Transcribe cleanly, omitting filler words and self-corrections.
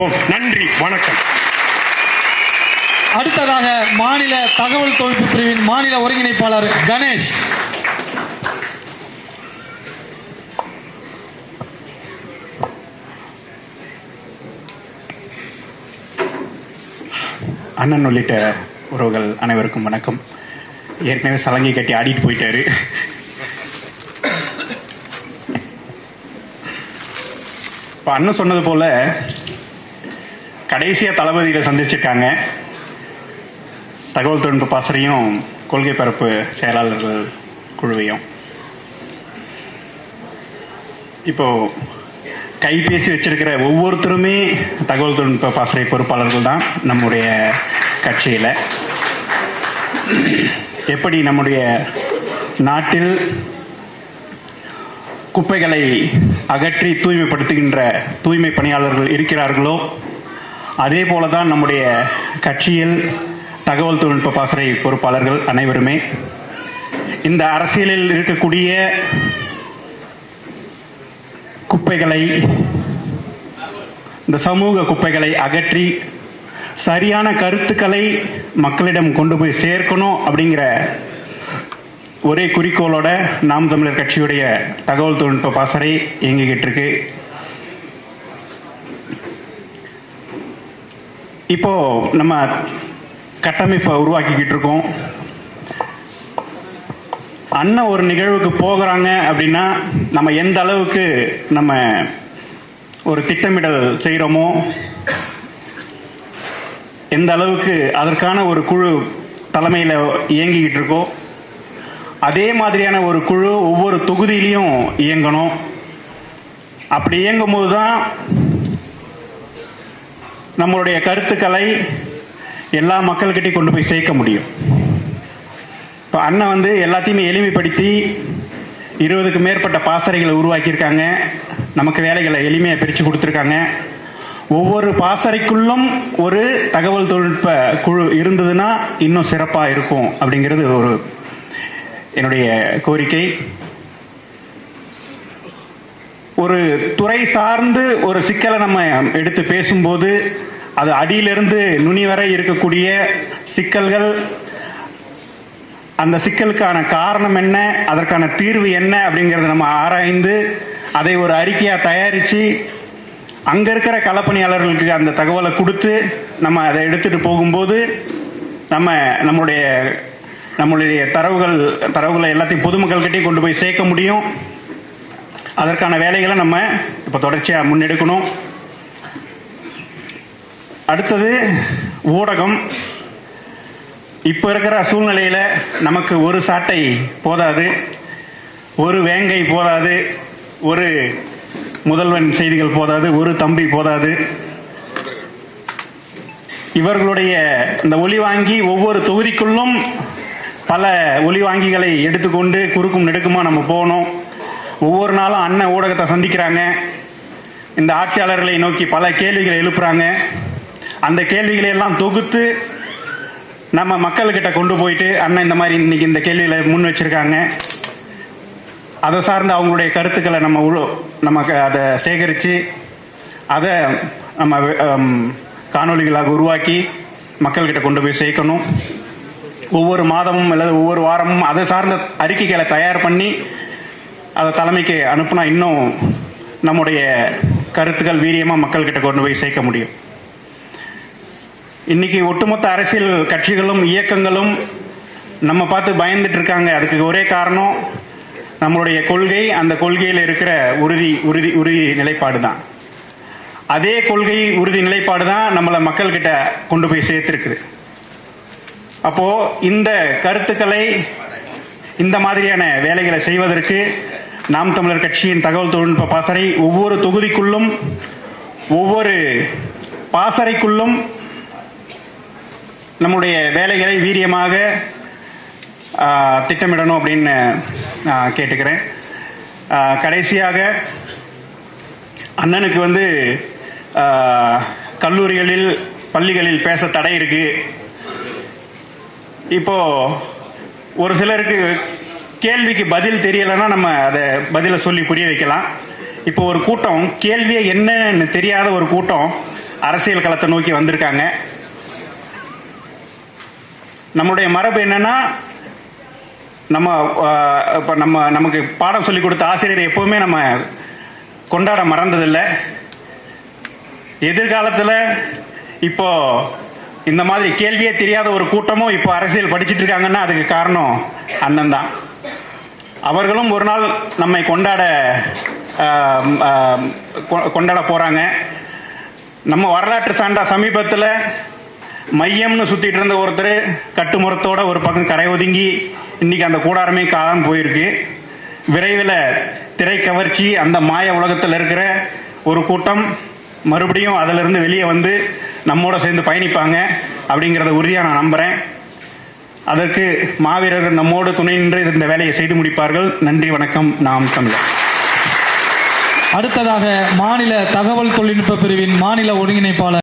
நன்றி, வணக்கம். அடுத்ததாக மாநில தகவல் தொழில்நுட்ப பிரிவின் மாநில ஒருங்கிணைப்பாளர் கணேஷ். அண்ணன் உள்ளிட்ட உறவுகள் அனைவருக்கும் வணக்கம். ஏற்கனவே சலங்கை கட்டி ஆடிட்டு போயிட்டாரு. இப்ப அண்ணன் சொன்னது போல கடைசியா தளபதியில சந்திச்சிருக்காங்க. தகவல் தொழில்நுட்ப பாசறையும் கொள்கை பரப்பு செயலாளர்கள் குழுவையும். இப்போ கைபேசி வச்சிருக்கிற ஒவ்வொருத்தருமே தகவல் தொழில்நுட்ப பாசறை பொறுப்பாளர்கள் தான் நம்முடைய கட்சியில. எப்படி நம்முடைய நாட்டில் குப்பைகளை அகற்றி தூய்மைப்படுத்துகின்ற தூய்மை பணியாளர்கள் இருக்கிறார்களோ அதே போலதான் நம்முடைய கட்சியில் தகவல் தொழில்நுட்ப பாசறை பொறுப்பாளர்கள் அனைவருமே இந்த அரசியலில் இருக்கக்கூடிய குப்பைகளை, இந்த சமூக குப்பைகளை அகற்றி சரியான கருத்துக்களை மக்களிடம் கொண்டு போய் சேர்க்கணும் அப்படிங்கிற ஒரே குறிக்கோளோட நாம் தமிழர் கட்சியுடைய தகவல் தொழில்நுட்ப பாசறை இயங்கிக்கிட்டு இருக்கு. இப்போ நம்ம கட்டமைப்பை உருவாக்கிக்கிட்டு இருக்கோம். அண்ணன் ஒரு நிகழ்வுக்கு போகிறாங்க அப்படின்னா நம்ம எந்த அளவுக்கு நம்ம ஒரு திட்டமிடல் செய்கிறோமோ, எந்த அளவுக்கு அதற்கான ஒரு குழு தலைமையில் இயங்கிக்கிட்டு இருக்கோ, அதே மாதிரியான ஒரு குழு ஒவ்வொரு தொகுதியிலையும் இயங்கணும். அப்படி இயங்கும் போதுதான் நம்மளுடைய கருத்துக்களை எல்லா மக்கள்கிட்டையும் கொண்டு போய் சேர்க்க முடியும். இப்போ அண்ணன் எல்லாத்தையுமே எளிமைப்படுத்தி 20க்கு மேற்பட்ட பாசறைகளை உருவாக்கியிருக்காங்க. நமக்கு வேலைகளை எளிமையாக பிரித்து கொடுத்துருக்காங்க. ஒவ்வொரு பாசறைக்குள்ளும் ஒரு தகவல் தொழில்நுட்ப குழு இருந்ததுன்னா இன்னும் சிறப்பாக இருக்கும் அப்படிங்கிறது ஒரு என்னுடைய கோரிக்கை. ஒரு துறை சார்ந்து ஒரு சிக்கலை நம்ம எடுத்து பேசும்போது அது அடியிலிருந்து நுனி வரை இருக்கக்கூடிய சிக்கல்கள், அந்த சிக்கலுக்கான காரணம் என்ன, அதற்கான தீர்வு என்ன அப்படிங்கறத நம்ம ஆராய்ந்து அதை ஒரு அறிக்கையா தயாரிச்சு அங்க இருக்கிற களப்பணியாளர்களுக்கு அந்த தகவலை கொடுத்து நம்ம அதை எடுத்துட்டு போகும்போது நம்மளுடைய தரவுகளை எல்லாத்தையும் பொதுமக்கள்கிட்டயும் கொண்டு போய் சேர்க்க முடியும். அதற்கான வேலைகளை நம்ம இப்ப தொடர்ச்சியா முன்னெடுக்கணும். அடுத்தது ஊடகம். இப்ப இருக்கிற சூழ்நிலையில நமக்கு ஒரு சாட்டை போதாது, ஒரு வேங்கை போதாது, ஒரு முதல்வன் செய்திகள் போதாது, ஒரு தம்பி போதாது. இவர்களுடைய இந்த ஒலி வாங்கி ஒவ்வொரு தொகுதிக்குள்ளும் பல ஒலி வாங்கிகளை எடுத்துக்கொண்டு குறுக்கும் நெடுக்குமா நம்ம போகணும். ஒவ்வொரு நாளும் அண்ணன் ஊடகத்தை சந்திக்கிறாங்க. இந்த ஆட்சியாளர்களை நோக்கி பல கேள்விகளை எழுப்புறாங்க. அந்த கேள்விகளை எல்லாம் தொகுத்து நம்ம மக்கள்கிட்ட கொண்டு போயிட்டு அண்ணன் இந்த மாதிரி இன்னைக்கு இந்த கேள்விகளை முன் வச்சிருக்காங்க, அதை சார்ந்து அவங்களுடைய கருத்துக்களை நமக்கு அதை சேகரித்து அதை நம்ம காணொலிகளாக உருவாக்கி மக்கள்கிட்ட கொண்டு போய் சேர்க்கணும். ஒவ்வொரு மாதமும் அல்லது ஒவ்வொரு வாரமும் அதை சார்ந்த அறிக்கைகளை தயார் பண்ணி அதை தலைமைக்கு அனுப்புனா இன்னும் நம்முடைய கருத்துக்கள் வீரியமா மக்கள்கிட்ட கொண்டு போய் சேர்க்க முடியும். இன்னைக்கு ஒட்டுமொத்த அரசியல் கட்சிகளும் இயக்கங்களும் நம்ம பார்த்து பயந்துட்டு இருக்காங்க. அதுக்கு ஒரே காரணம் நம்மளுடைய கொள்கை, அந்த கொள்கையில் இருக்கிற உறுதி நிலைப்பாடு தான். அதே கொள்கை உறுதி நிலைப்பாடு தான் நம்மளை மக்கள்கிட்ட கொண்டு போய் சேர்த்திருக்குது. அப்போ இந்த கருத்துக்களை, இந்த மாதிரியான வேலைகளை செய்வதற்கு நாம் தமிழர் கட்சியின் தகவல் தொழில்நுட்ப பாசறை ஒவ்வொரு தொகுதிக்குள்ளும் ஒவ்வொரு பாசறைக்குள்ளும் நம்முடைய வேலைகளை வீரியமாக திட்டமிடணும் அப்படின்னு கேட்டுக்கிறேன். கடைசியாக அண்ணனுக்கு கல்லூரிகளில் பள்ளிகளில் பேச தடை இருக்கு. இப்போ ஒரு சிலருக்கு கேள்விக்கு பதில் தெரியலைன்னா நம்ம அதை பதில சொல்லி புரிய வைக்கலாம். இப்போ ஒரு கூட்டம் கேள்வியே என்னன்னு தெரியாத ஒரு கூட்டம் அரசியல் களத்தை நோக்கி வந்திருக்காங்க. நம்முடைய மரபு என்னன்னா, நமக்கு பாடம் சொல்லி கொடுத்த ஆசிரியர் எப்பவுமே நம்ம கொண்டாட மறந்ததில்லை. எதிர்காலத்தில் இப்போ இந்த மாதிரி கேள்வியே தெரியாத ஒரு கூட்டமும் இப்போ அரசியல் படிச்சுட்டு இருக்காங்கன்னா அதுக்கு காரணம் அண்ணன் தான். அவர்களும் ஒரு நாள் நம்மை கொண்டாட போறாங்க. நம்ம வரலாற்று சான்றா சமீபத்தில் மையம்னு சுத்திட்டு இருந்த ஒருத்தர் கட்டுமுறத்தோட ஒரு பக்கம் கரை ஒதுங்கி இன்னைக்கு அந்த கூடாரமே காணாம போயிருக்கு. விரைவில் திரை கவர்ச்சி அந்த மாய உலகத்தில் இருக்கிற ஒரு கூட்டம் மறுபடியும் அதிலிருந்து வெளியே வந்து நம்மோட சேர்ந்து பயணிப்பாங்க அப்படிங்கிறத உறுதியாக நான் நம்புறேன். அதற்கு மாவீரர்கள் நம்மோடு துணை நின்று இந்த வேலையை செய்து முடிப்பார்கள். நன்றி, வணக்கம். நாம் தமிழர். அடுத்ததாக மாநில தகவல் தொழில்நுட்ப பிரிவின் மாநில ஒருங்கிணைப்பாளர்